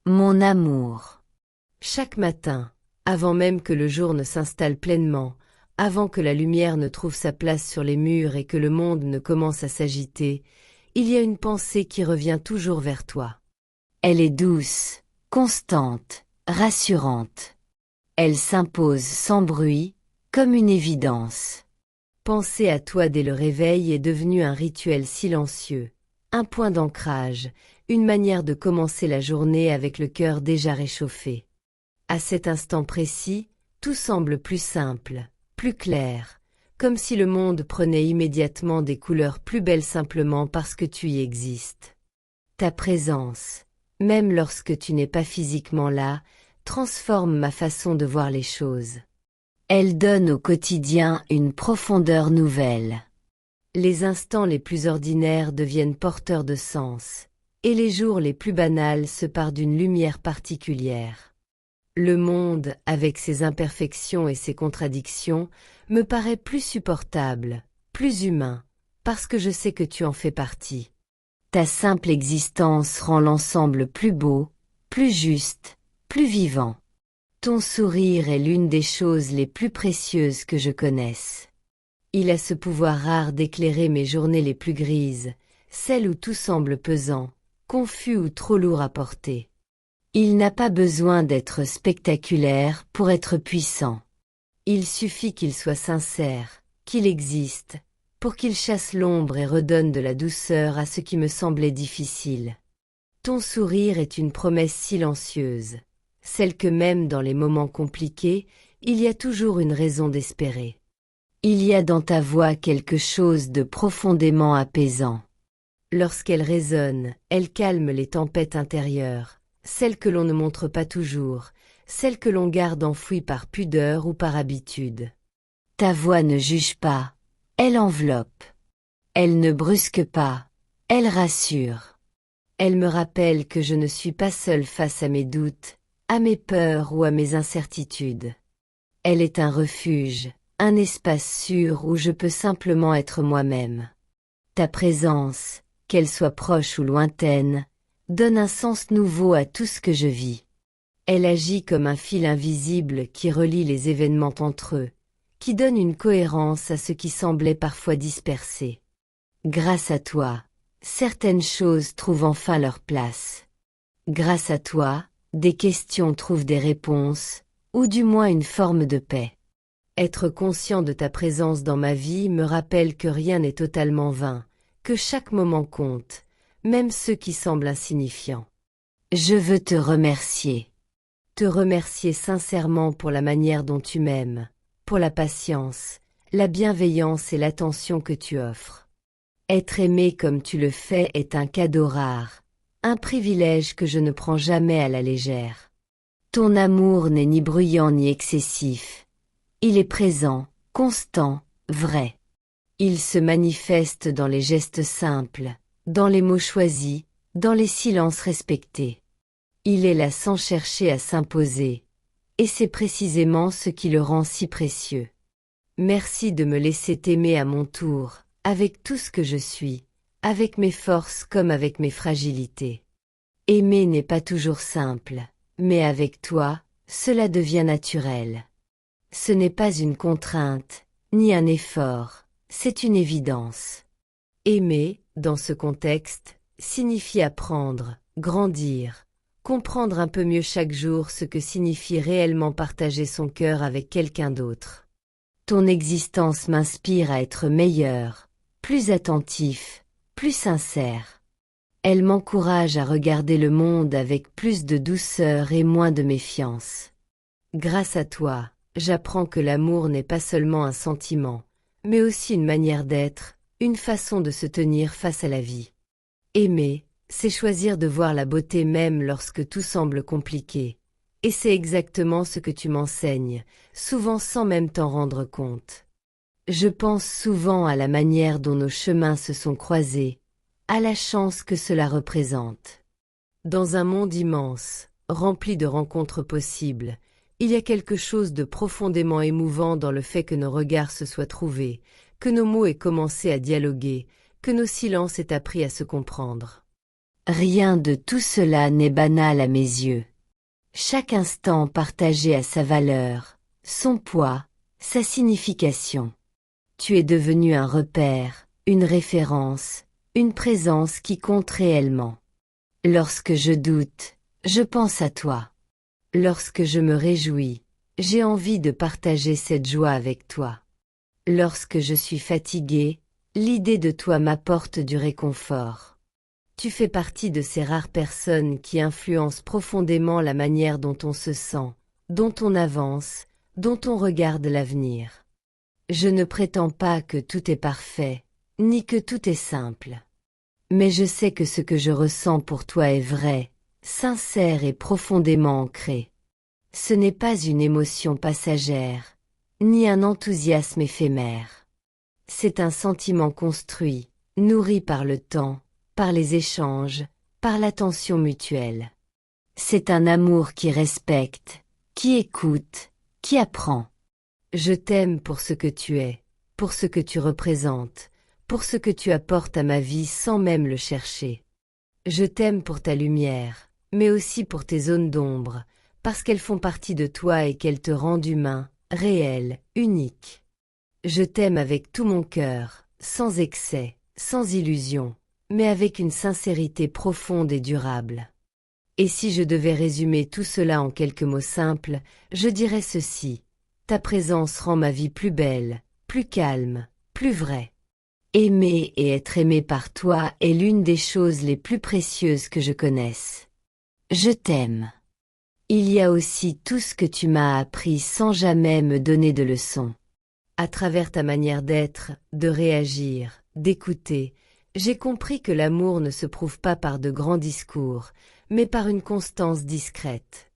Mon amour. Chaque matin, avant même que le jour ne s'installe pleinement, avant que la lumière ne trouve sa place sur les murs et que le monde ne commence à s'agiter, il y a une pensée qui revient toujours vers toi. Elle est douce, constante, rassurante. Elle s'impose sans bruit, comme une évidence. Penser à toi dès le réveil est devenu un rituel silencieux, un point d'ancrage, une manière de commencer la journée avec le cœur déjà réchauffé. À cet instant précis, tout semble plus simple, plus clair, comme si le monde prenait immédiatement des couleurs plus belles simplement parce que tu y existes. Ta présence, même lorsque tu n'es pas physiquement là, transforme ma façon de voir les choses. Elle donne au quotidien une profondeur nouvelle. Les instants les plus ordinaires deviennent porteurs de sens, et les jours les plus banals se parent d'une lumière particulière. Le monde, avec ses imperfections et ses contradictions, me paraît plus supportable, plus humain, parce que je sais que tu en fais partie. Ta simple existence rend l'ensemble plus beau, plus juste, plus vivant. Ton sourire est l'une des choses les plus précieuses que je connaisse. Il a ce pouvoir rare d'éclairer mes journées les plus grises, celles où tout semble pesant, confus ou trop lourd à porter. Il n'a pas besoin d'être spectaculaire pour être puissant. Il suffit qu'il soit sincère, qu'il existe, pour qu'il chasse l'ombre et redonne de la douceur à ce qui me semblait difficile. Ton sourire est une promesse silencieuse, celle que même dans les moments compliqués, il y a toujours une raison d'espérer. Il y a dans ta voix quelque chose de profondément apaisant. Lorsqu'elle résonne, elle calme les tempêtes intérieures, celles que l'on ne montre pas toujours, celles que l'on garde enfouies par pudeur ou par habitude. Ta voix ne juge pas, elle enveloppe. Elle ne brusque pas, elle rassure. Elle me rappelle que je ne suis pas seule face à mes doutes, à mes peurs ou à mes incertitudes. Elle est un refuge, un espace sûr où je peux simplement être moi-même. Ta présence, qu'elle soit proche ou lointaine, donne un sens nouveau à tout ce que je vis. Elle agit comme un fil invisible qui relie les événements entre eux, qui donne une cohérence à ce qui semblait parfois dispersé. Grâce à toi, certaines choses trouvent enfin leur place. Grâce à toi, des questions trouvent des réponses, ou du moins une forme de paix. Être conscient de ta présence dans ma vie me rappelle que rien n'est totalement vain, que chaque moment compte, même ceux qui semblent insignifiants. Je veux te remercier. Te remercier sincèrement pour la manière dont tu m'aimes, pour la patience, la bienveillance et l'attention que tu offres. Être aimé comme tu le fais est un cadeau rare, un privilège que je ne prends jamais à la légère. Ton amour n'est ni bruyant ni excessif. Il est présent, constant, vrai. Il se manifeste dans les gestes simples, dans les mots choisis, dans les silences respectés. Il est là sans chercher à s'imposer, et c'est précisément ce qui le rend si précieux. Merci de me laisser t'aimer à mon tour, avec tout ce que je suis, avec mes forces comme avec mes fragilités. Aimer n'est pas toujours simple, mais avec toi, cela devient naturel. Ce n'est pas une contrainte, ni un effort, c'est une évidence. Aimer, dans ce contexte, signifie apprendre, grandir, comprendre un peu mieux chaque jour ce que signifie réellement partager son cœur avec quelqu'un d'autre. Ton existence m'inspire à être meilleur, plus attentif, plus sincère. Elle m'encourage à regarder le monde avec plus de douceur et moins de méfiance. Grâce à toi, j'apprends que l'amour n'est pas seulement un sentiment, mais aussi une manière d'être, une façon de se tenir face à la vie. Aimer, c'est choisir de voir la beauté même lorsque tout semble compliqué, et c'est exactement ce que tu m'enseignes, souvent sans même t'en rendre compte. Je pense souvent à la manière dont nos chemins se sont croisés, à la chance que cela représente. Dans un monde immense, rempli de rencontres possibles, il y a quelque chose de profondément émouvant dans le fait que nos regards se soient trouvés, que nos mots aient commencé à dialoguer, que nos silences aient appris à se comprendre. Rien de tout cela n'est banal à mes yeux. Chaque instant partagé a sa valeur, son poids, sa signification. Tu es devenu un repère, une référence, une présence qui compte réellement. Lorsque je doute, je pense à toi. Lorsque je me réjouis, j'ai envie de partager cette joie avec toi. Lorsque je suis fatigué, l'idée de toi m'apporte du réconfort. Tu fais partie de ces rares personnes qui influencent profondément la manière dont on se sent, dont on avance, dont on regarde l'avenir. Je ne prétends pas que tout est parfait, ni que tout est simple. Mais je sais que ce que je ressens pour toi est vrai, sincère et profondément ancré. Ce n'est pas une émotion passagère, ni un enthousiasme éphémère. C'est un sentiment construit, nourri par le temps, par les échanges, par l'attention mutuelle. C'est un amour qui respecte, qui écoute, qui apprend. Je t'aime pour ce que tu es, pour ce que tu représentes, pour ce que tu apportes à ma vie sans même le chercher. Je t'aime pour ta lumière, mais aussi pour tes zones d'ombre, parce qu'elles font partie de toi et qu'elles te rendent humain, réel, unique. Je t'aime avec tout mon cœur, sans excès, sans illusion, mais avec une sincérité profonde et durable. Et si je devais résumer tout cela en quelques mots simples, je dirais ceci. Ta présence rend ma vie plus belle, plus calme, plus vraie. Aimer et être aimé par toi est l'une des choses les plus précieuses que je connaisse. Je t'aime. Il y a aussi tout ce que tu m'as appris sans jamais me donner de leçons. À travers ta manière d'être, de réagir, d'écouter, j'ai compris que l'amour ne se prouve pas par de grands discours, mais par une constance discrète.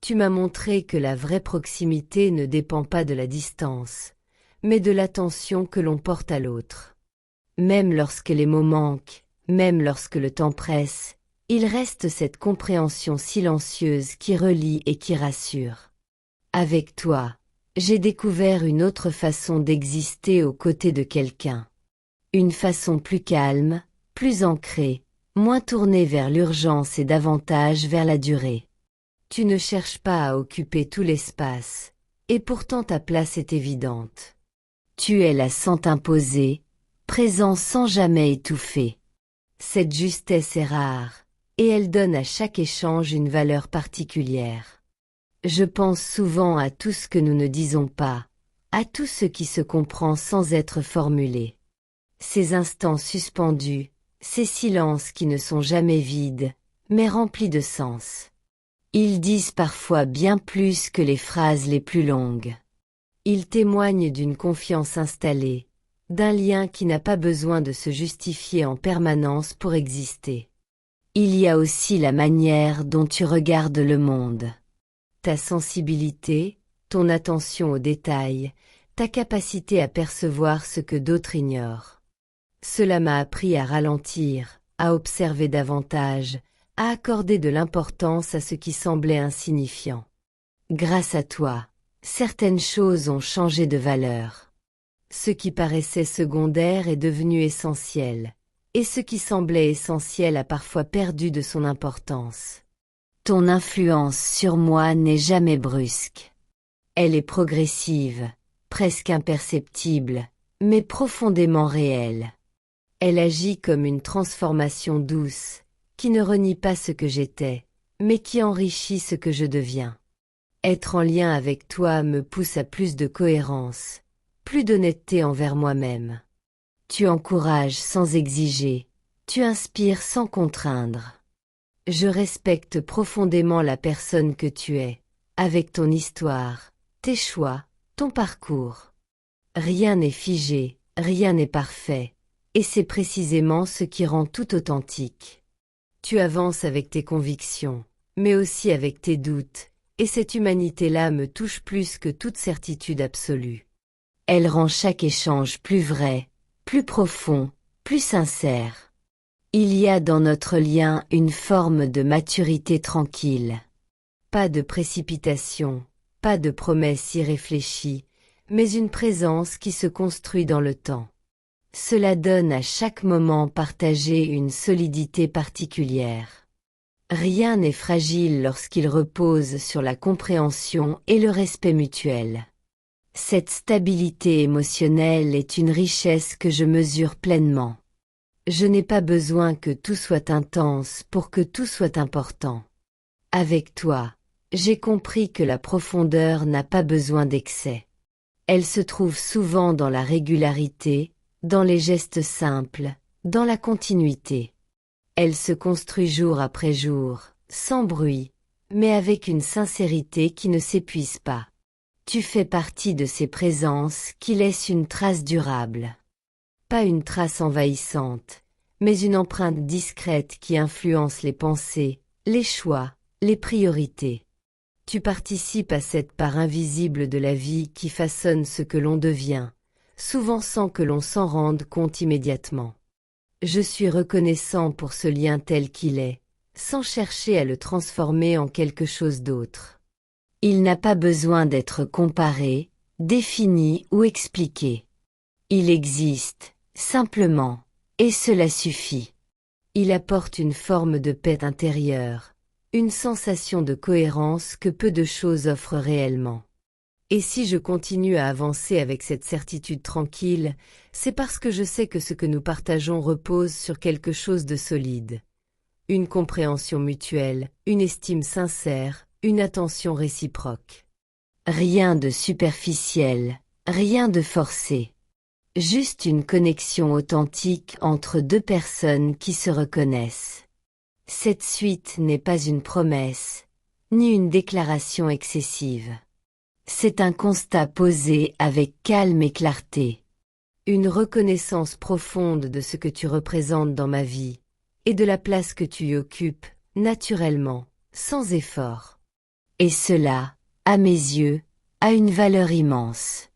Tu m'as montré que la vraie proximité ne dépend pas de la distance, mais de l'attention que l'on porte à l'autre. Même lorsque les mots manquent, même lorsque le temps presse, il reste cette compréhension silencieuse qui relie et qui rassure. Avec toi, j'ai découvert une autre façon d'exister aux côtés de quelqu'un. Une façon plus calme, plus ancrée, moins tournée vers l'urgence et davantage vers la durée. Tu ne cherches pas à occuper tout l'espace, et pourtant ta place est évidente. Tu es là sans t'imposer, présent sans jamais étouffer. Cette justesse est rare, et elle donne à chaque échange une valeur particulière. Je pense souvent à tout ce que nous ne disons pas, à tout ce qui se comprend sans être formulé. Ces instants suspendus, ces silences qui ne sont jamais vides, mais remplis de sens. Ils disent parfois bien plus que les phrases les plus longues. Ils témoignent d'une confiance installée, d'un lien qui n'a pas besoin de se justifier en permanence pour exister. Il y a aussi la manière dont tu regardes le monde. Ta sensibilité, ton attention aux détails, ta capacité à percevoir ce que d'autres ignorent. Cela m'a appris à ralentir, à observer davantage, à accorder de l'importance à ce qui semblait insignifiant. Grâce à toi, certaines choses ont changé de valeur. Ce qui paraissait secondaire est devenu essentiel, et ce qui semblait essentiel a parfois perdu de son importance. Ton influence sur moi n'est jamais brusque. Elle est progressive, presque imperceptible, mais profondément réelle. Elle agit comme une transformation douce, qui ne renie pas ce que j'étais, mais qui enrichit ce que je deviens. Être en lien avec toi me pousse à plus de cohérence, plus d'honnêteté envers moi-même. Tu encourages sans exiger, tu inspires sans contraindre. Je respecte profondément la personne que tu es, avec ton histoire, tes choix, ton parcours. Rien n'est figé, rien n'est parfait, et c'est précisément ce qui rend tout authentique. Tu avances avec tes convictions, mais aussi avec tes doutes, et cette humanité-là me touche plus que toute certitude absolue. Elle rend chaque échange plus vrai, plus profond, plus sincère. Il y a dans notre lien une forme de maturité tranquille. Pas de précipitation, pas de promesses irréfléchies, mais une présence qui se construit dans le temps. Cela donne à chaque moment partagé une solidité particulière. Rien n'est fragile lorsqu'il repose sur la compréhension et le respect mutuel. Cette stabilité émotionnelle est une richesse que je mesure pleinement. Je n'ai pas besoin que tout soit intense pour que tout soit important. Avec toi, j'ai compris que la profondeur n'a pas besoin d'excès. Elle se trouve souvent dans la régularité, dans les gestes simples, dans la continuité. Elle se construit jour après jour, sans bruit, mais avec une sincérité qui ne s'épuise pas. Tu fais partie de ces présences qui laissent une trace durable. Pas une trace envahissante, mais une empreinte discrète qui influence les pensées, les choix, les priorités. Tu participes à cette part invisible de la vie qui façonne ce que l'on devient, souvent sans que l'on s'en rende compte immédiatement. Je suis reconnaissant pour ce lien tel qu'il est, sans chercher à le transformer en quelque chose d'autre. Il n'a pas besoin d'être comparé, défini ou expliqué. Il existe, simplement, et cela suffit. Il apporte une forme de paix intérieure, une sensation de cohérence que peu de choses offrent réellement. Et si je continue à avancer avec cette certitude tranquille, c'est parce que je sais que ce que nous partageons repose sur quelque chose de solide. Une compréhension mutuelle, une estime sincère, une attention réciproque. Rien de superficiel, rien de forcé. Juste une connexion authentique entre deux personnes qui se reconnaissent. Cette suite n'est pas une promesse, ni une déclaration excessive. C'est un constat posé avec calme et clarté. Une reconnaissance profonde de ce que tu représentes dans ma vie, et de la place que tu y occupes, naturellement, sans effort. Et cela, à mes yeux, a une valeur immense.